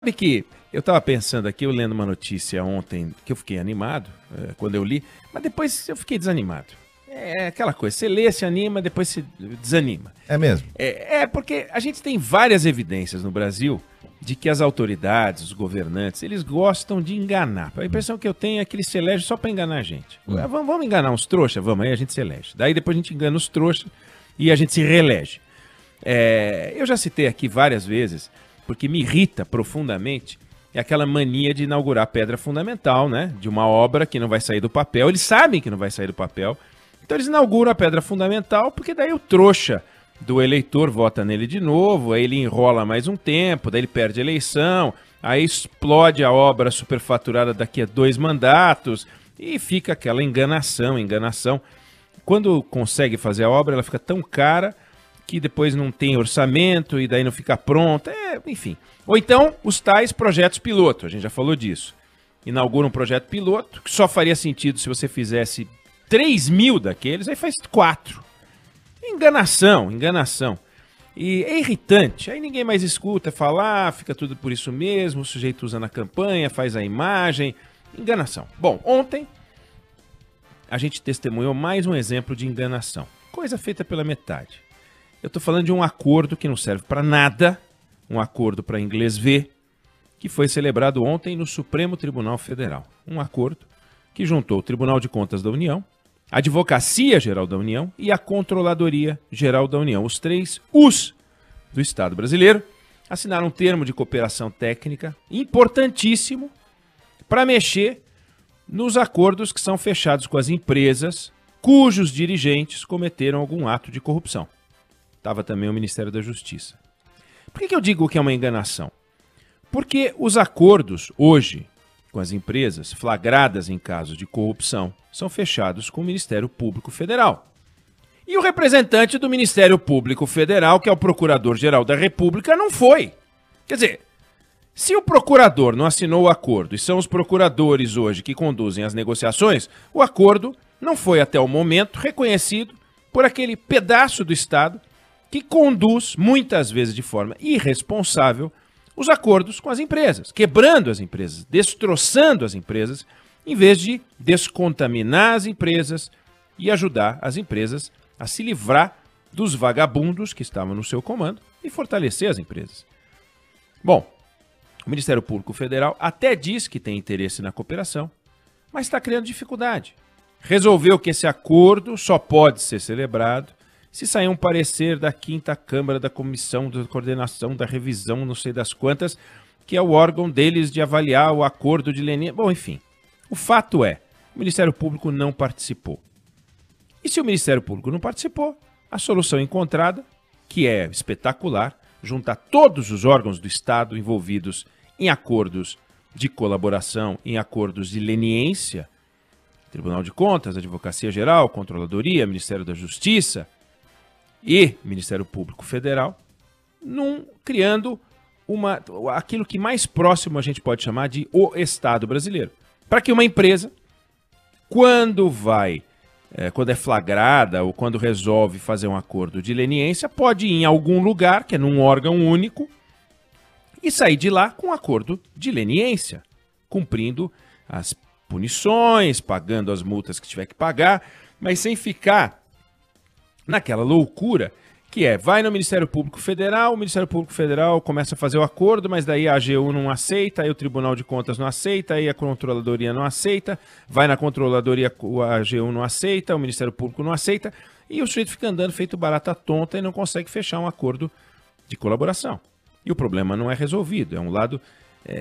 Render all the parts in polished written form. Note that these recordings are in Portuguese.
Sabe que eu estava pensando aqui, eu lendo uma notícia ontem, que eu fiquei animado quando eu li, mas depois eu fiquei desanimado. É aquela coisa, você lê, se anima, depois se desanima. É mesmo? Porque a gente tem várias evidências no Brasil de que as autoridades, os governantes, eles gostam de enganar. A impressão que eu tenho é que eles se elegem só para enganar a gente. Vamos enganar uns trouxas? Vamos, aí a gente se elege. Daí depois a gente engana os trouxas e a gente se reelege. Eu já citei aqui várias vezes, porque me irrita profundamente, é aquela mania de inaugurar pedra fundamental, né? De uma obra que não vai sair do papel. Eles sabem que não vai sair do papel. Então eles inauguram a pedra fundamental, porque daí o trouxa do eleitor vota nele de novo, aí ele enrola mais um tempo, daí ele perde a eleição, aí explode a obra superfaturada daqui a 2 mandatos, e fica aquela enganação. Quando consegue fazer a obra, ela fica tão cara que depois não tem orçamento e daí não fica pronta, enfim. Ou então, os tais projetos piloto, a gente já falou disso. Inaugura um projeto piloto, que só faria sentido se você fizesse 3.000 daqueles, aí faz 4. Enganação. E é irritante, aí ninguém mais escuta falar, fica tudo por isso mesmo, o sujeito usa na campanha, faz a imagem, enganação. Bom, ontem a gente testemunhou mais um exemplo de enganação, coisa feita pela metade. Eu estou falando de um acordo que não serve para nada, um acordo para inglês ver, que foi celebrado ontem no Supremo Tribunal Federal. Um acordo que juntou o Tribunal de Contas da União, a Advocacia Geral da União e a Controladoria Geral da União. Os 3 U's do Estado brasileiro assinaram um termo de cooperação técnica importantíssimo para mexer nos acordos que são fechados com as empresas cujos dirigentes cometeram algum ato de corrupção. Estava também o Ministério da Justiça. Por que eu digo que é uma enganação? Porque os acordos hoje com as empresas flagradas em casos de corrupção são fechados com o Ministério Público Federal. E o representante do Ministério Público Federal, que é o Procurador-Geral da República, não foi. Quer dizer, se o procurador não assinou o acordo e são os procuradores hoje que conduzem as negociações, o acordo não foi até o momento reconhecido por aquele pedaço do Estado que conduz, muitas vezes de forma irresponsável, os acordos com as empresas, quebrando as empresas, destroçando as empresas, em vez de descontaminar as empresas e ajudar as empresas a se livrar dos vagabundos que estavam no seu comando e fortalecer as empresas. Bom, o Ministério Público Federal até diz que tem interesse na cooperação, mas está criando dificuldade. Resolveu que esse acordo só pode ser celebrado se sair um parecer da 5ª Câmara da Comissão de Coordenação da Revisão, não sei das quantas, que é o órgão deles de avaliar o acordo de leniência. Bom, enfim, o fato é, o Ministério Público não participou. E se o Ministério Público não participou, a solução encontrada, que é espetacular, juntar todos os órgãos do Estado envolvidos em acordos de colaboração, em acordos de leniência, Tribunal de Contas, Advocacia Geral, Controladoria, Ministério da Justiça e Ministério Público Federal, criando aquilo que mais próximo a gente pode chamar de o Estado brasileiro. Para que uma empresa, quando é flagrada ou quando resolve fazer um acordo de leniência, pode ir em algum lugar, que é num órgão único, e sair de lá com um acordo de leniência, cumprindo as punições, pagando as multas que tiver que pagar, mas sem ficar naquela loucura que vai no Ministério Público Federal, o Ministério Público Federal começa a fazer o acordo, mas daí a AGU não aceita, aí o Tribunal de Contas não aceita, aí a Controladoria não aceita, vai na Controladoria, a AGU não aceita, o Ministério Público não aceita, e o sujeito fica andando feito barata tonta e não consegue fechar um acordo de colaboração. E o problema não é resolvido, é um lado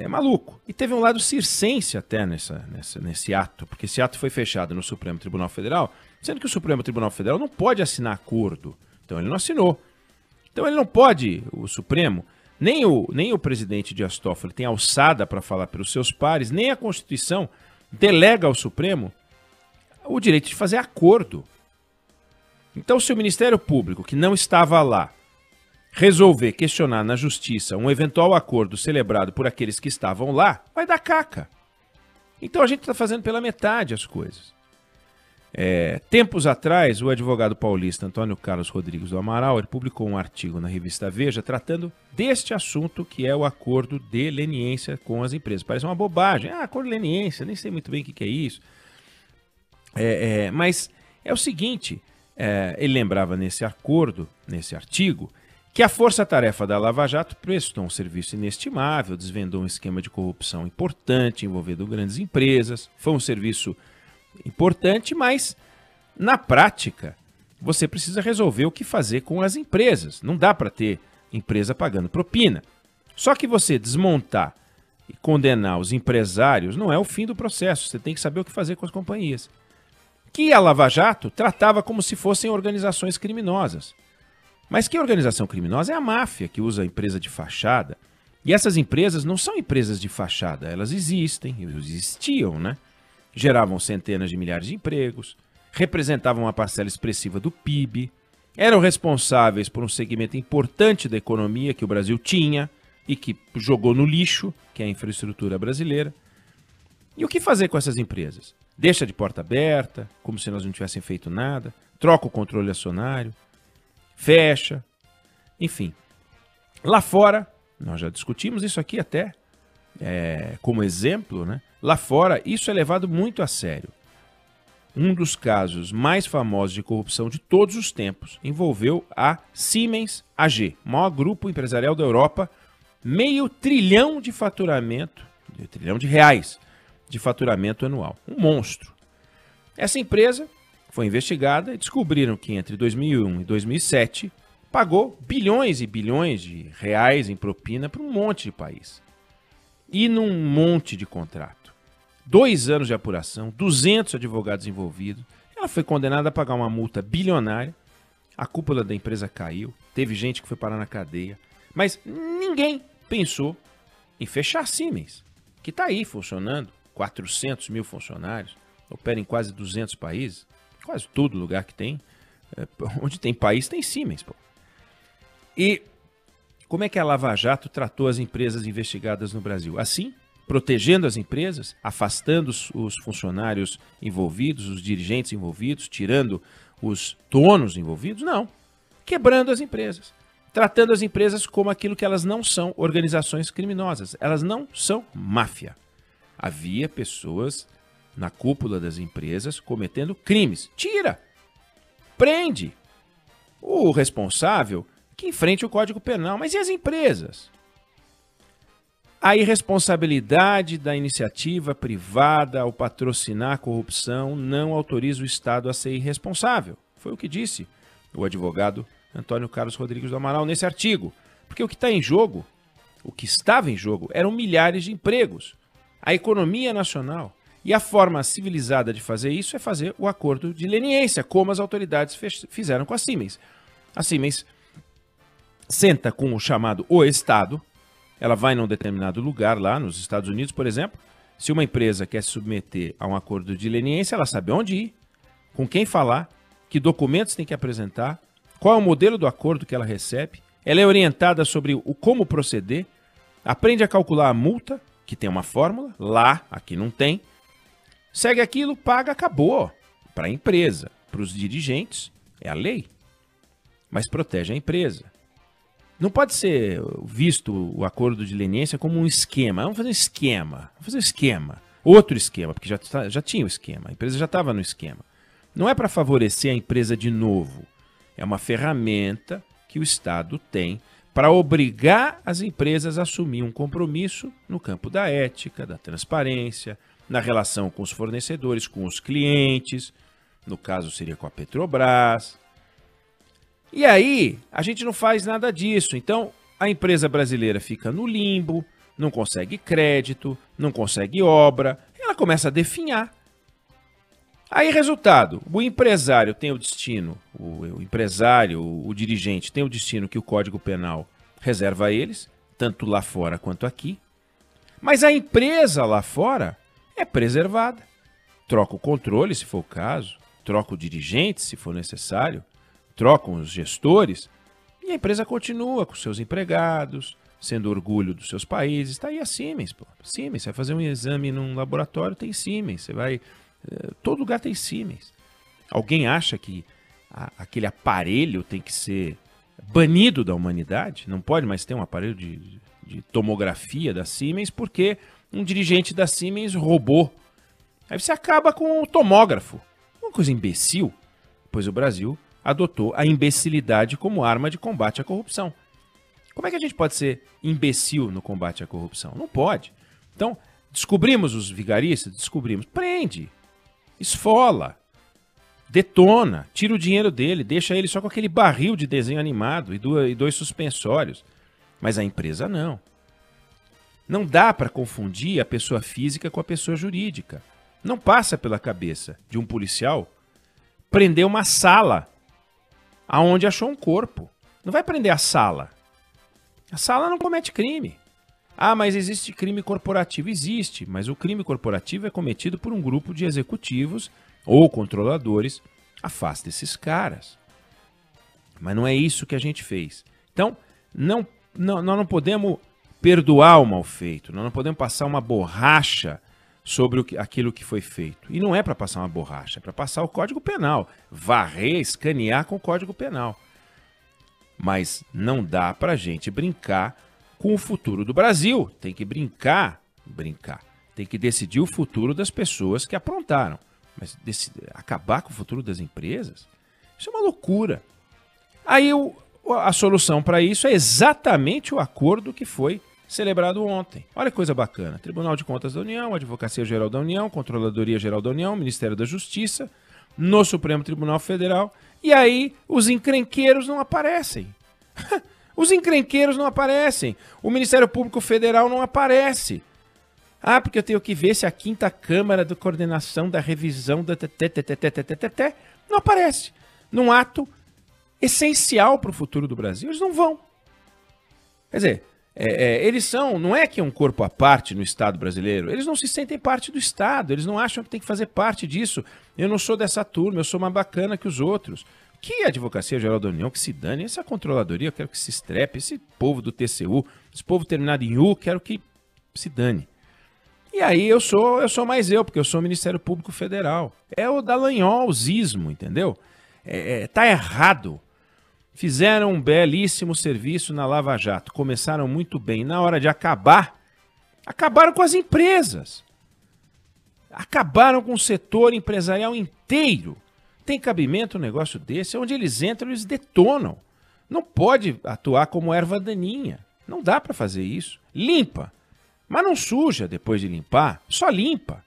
maluco. E teve um lado circense até nesse ato, porque esse ato foi fechado no Supremo Tribunal Federal, sendo que o Supremo Tribunal Federal não pode assinar acordo. Então ele não assinou. Então ele não pode, o Supremo, nem o presidente Dias Toffoli tem alçada para falar pelos seus pares, nem a Constituição delega ao Supremo o direito de fazer acordo. Então se o Ministério Público, que não estava lá, resolver questionar na Justiça um eventual acordo celebrado por aqueles que estavam lá, vai dar caca. Então a gente está fazendo pela metade as coisas. Tempos atrás, o advogado paulista Antônio Carlos Rodrigues do Amaral ele publicou um artigo na revista Veja tratando deste assunto que é o acordo de leniência com as empresas. Parece uma bobagem. Acordo de leniência, nem sei muito bem o que é isso. Mas é o seguinte, ele lembrava nesse acordo, nesse artigo, que a força-tarefa da Lava Jato prestou um serviço inestimável, desvendou um esquema de corrupção importante envolvendo grandes empresas, foi um serviço importante, mas na prática você precisa resolver o que fazer com as empresas. Não dá para ter empresa pagando propina. Só que você desmontar e condenar os empresários não é o fim do processo. Você tem que saber o que fazer com as companhias. Que a Lava Jato tratava como se fossem organizações criminosas. Mas que organização criminosa é a máfia que usa a empresa de fachada. E essas empresas não são empresas de fachada, elas existiam, né? Geravam centenas de milhares de empregos, representavam uma parcela expressiva do PIB, eram responsáveis por um segmento importante da economia que o Brasil tinha e que jogou no lixo, que é a infraestrutura brasileira. E o que fazer com essas empresas? Deixa de porta aberta, como se nós não tivessem feito nada, troca o controle acionário, fecha, enfim. Lá fora, nós já discutimos isso aqui até, como exemplo, né? Lá fora, isso é levado muito a sério. Um dos casos mais famosos de corrupção de todos os tempos envolveu a Siemens AG, o maior grupo empresarial da Europa, R$500 bilhão de faturamento, R$500 bilhão de faturamento anual. Um monstro. Essa empresa foi investigada e descobriram que entre 2001 e 2007 pagou bilhões e bilhões de reais em propina para um monte de país. E num monte de contrato. 2 anos de apuração, 200 advogados envolvidos. Ela foi condenada a pagar uma multa bilionária. A cúpula da empresa caiu. Teve gente que foi parar na cadeia. Mas ninguém pensou em fechar a Siemens, que está aí funcionando. 400 mil funcionários. Opera em quase 200 países. Quase todo lugar que tem. Onde tem país, tem Siemens. Pô. E como é que a Lava Jato tratou as empresas investigadas no Brasil? Assim, protegendo as empresas, afastando os funcionários envolvidos, os dirigentes envolvidos, tirando os donos envolvidos? Não. Quebrando as empresas. Tratando as empresas como aquilo que elas não são, organizações criminosas. Elas não são máfia. Havia pessoas na cúpula das empresas cometendo crimes. Tira! Prende! O responsável que enfrente o Código Penal. Mas e as empresas? A irresponsabilidade da iniciativa privada ao patrocinar a corrupção não autoriza o Estado a ser irresponsável. Foi o que disse o advogado Antônio Carlos Rodrigues do Amaral nesse artigo. Porque o que está em jogo, o que estava em jogo, eram milhares de empregos. A economia nacional. E a forma civilizada de fazer isso é fazer o acordo de leniência, como as autoridades fizeram com a Siemens. A Siemens senta com o chamado o Estado. Ela vai num determinado lugar lá nos Estados Unidos, por exemplo. Se uma empresa quer se submeter a um acordo de leniência, ela sabe onde ir, com quem falar, que documentos tem que apresentar, qual é o modelo do acordo que ela recebe. Ela é orientada sobre o como proceder, aprende a calcular a multa, que tem uma fórmula, lá, aqui não tem. Segue aquilo, paga, acabou. Para a empresa, para os dirigentes, é a lei. Mas protege a empresa. Não pode ser visto o acordo de leniência como um esquema. Vamos fazer um esquema. Vamos fazer um esquema. Outro esquema, porque já tinha o esquema. A empresa já estava no esquema. Não é para favorecer a empresa de novo. É uma ferramenta que o Estado tem para obrigar as empresas a assumir um compromisso no campo da ética, da transparência, na relação com os fornecedores, com os clientes. No caso, seria com a Petrobras. E aí, a gente não faz nada disso. Então, a empresa brasileira fica no limbo, não consegue crédito, não consegue obra, ela começa a definhar. Aí, resultado, o empresário tem o destino, o empresário, o dirigente tem o destino que o Código Penal reserva a eles, tanto lá fora quanto aqui. Mas a empresa lá fora é preservada. Troca o controle, se for o caso, troca o dirigente, se for necessário, trocam os gestores e a empresa continua com seus empregados, sendo orgulho dos seus países. Está aí a Siemens, pô. Siemens, você vai fazer um exame num laboratório, tem Siemens. Você vai... Todo lugar tem Siemens. Alguém acha que aquele aparelho tem que ser banido da humanidade? Não pode mais ter um aparelho de tomografia da Siemens porque um dirigente da Siemens roubou. Aí você acaba com o tomógrafo. Uma coisa imbecil. Pois o Brasil adotou a imbecilidade como arma de combate à corrupção. Como é que a gente pode ser imbecil no combate à corrupção? Não pode. Então, descobrimos os vigaristas? Descobrimos. Prende, esfola, detona, tira o dinheiro dele, deixa ele só com aquele barril de desenho animado e dois suspensórios. Mas a empresa não. Não dá para confundir a pessoa física com a pessoa jurídica. Não passa pela cabeça de um policial prender uma sala aonde achou um corpo. Não vai prender a sala. A sala não comete crime. Ah, mas existe crime corporativo. Existe, mas o crime corporativo é cometido por um grupo de executivos ou controladores. Afasta esses caras. Mas não é isso que a gente fez. Então, nós não podemos perdoar o mal feito. Nós não podemos passar uma borracha sobre aquilo que foi feito. E não é para passar uma borracha, é para passar o Código Penal. Varrer, escanear com o Código Penal. Mas não dá para a gente brincar com o futuro do Brasil. Tem que brincar. Tem que decidir o futuro das pessoas que aprontaram. Mas acabar com o futuro das empresas? Isso é uma loucura. Aí a solução para isso é exatamente o acordo que foi celebrado ontem. Olha que coisa bacana. Tribunal de Contas da União, Advocacia Geral da União, Controladoria Geral da União, Ministério da Justiça, no Supremo Tribunal Federal. E aí os encrenqueiros não aparecem. Os encrenqueiros não aparecem. O Ministério Público Federal não aparece. Ah, porque eu tenho que ver se a 5ª Câmara de Coordenação da Revisão da não aparece. Num ato essencial para o futuro do Brasil, eles não vão. Quer dizer, eles são, não é que é um corpo à parte no Estado brasileiro, eles não se sentem parte do Estado, eles não acham que tem que fazer parte disso. Eu não sou dessa turma, eu sou mais bacana que os outros. Que a Advocacia Geral da União, que se dane, essa controladoria, eu quero que se estrepe, esse povo do TCU, esse povo terminado em U, quero que se dane. E aí eu sou mais porque eu sou o Ministério Público Federal. É o dallagnolzismo, entendeu? Tá errado. Fizeram um belíssimo serviço na Lava Jato. Começaram muito bem. Na hora de acabar, acabaram com as empresas. Acabaram com o setor empresarial inteiro. Tem cabimento um negócio desse? Onde eles entram, eles detonam. Não pode atuar como erva daninha. Não dá para fazer isso. Limpa. Mas não suja depois de limpar. Só limpa.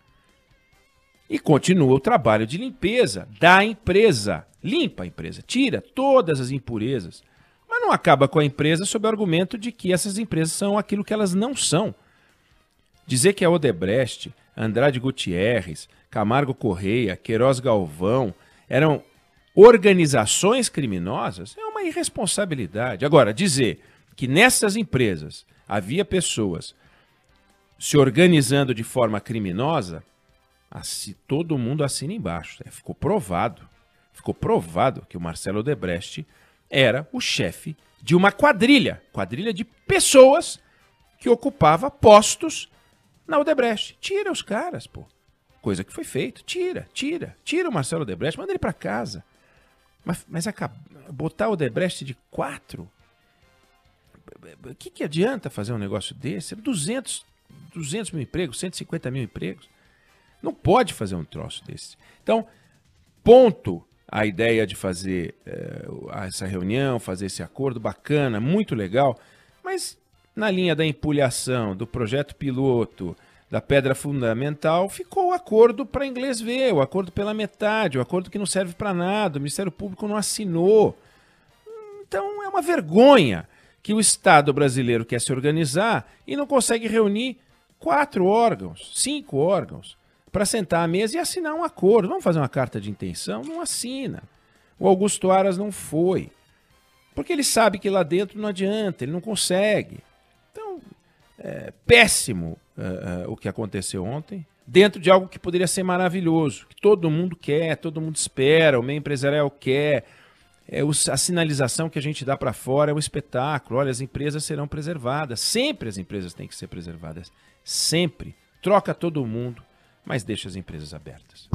E continua o trabalho de limpeza da empresa. Limpa a empresa, tira todas as impurezas. Mas não acaba com a empresa sob o argumento de que essas empresas são aquilo que elas não são. Dizer que a Odebrecht, Andrade Gutierrez, Camargo Correia, Queiroz Galvão eram organizações criminosas é uma irresponsabilidade. Agora, dizer que nessas empresas havia pessoas se organizando de forma criminosa, todo mundo assina embaixo. Ficou provado. Ficou provado que o Marcelo Odebrecht era o chefe de uma quadrilha de pessoas que ocupava postos na Odebrecht. Tira os caras, pô. Coisa que foi feita. Tira o Marcelo Odebrecht, manda ele para casa. Mas botar o Odebrecht de 4? O que adianta fazer um negócio desse? 200 mil empregos, 150 mil empregos. Não pode fazer um troço desse. Então, ponto a ideia de fazer essa reunião, fazer esse acordo, bacana, muito legal, mas na linha da empulhação, do projeto piloto, da pedra fundamental, ficou o acordo para inglês ver, o acordo pela metade, o acordo que não serve para nada, o Ministério Público não assinou. Então é uma vergonha que o Estado brasileiro quer se organizar e não consegue reunir 4 órgãos, 5 órgãos, para sentar à mesa e assinar um acordo. Vamos fazer uma carta de intenção? Não assina. O Augusto Aras não foi. Porque ele sabe que lá dentro não adianta, ele não consegue. Então, péssimo o que aconteceu ontem, dentro de algo que poderia ser maravilhoso, que todo mundo quer, todo mundo espera, o meio empresarial quer. A sinalização que a gente dá para fora é um espetáculo. Olha, as empresas serão preservadas. Sempre as empresas têm que ser preservadas. Sempre. Troca todo mundo, mas deixa as empresas abertas.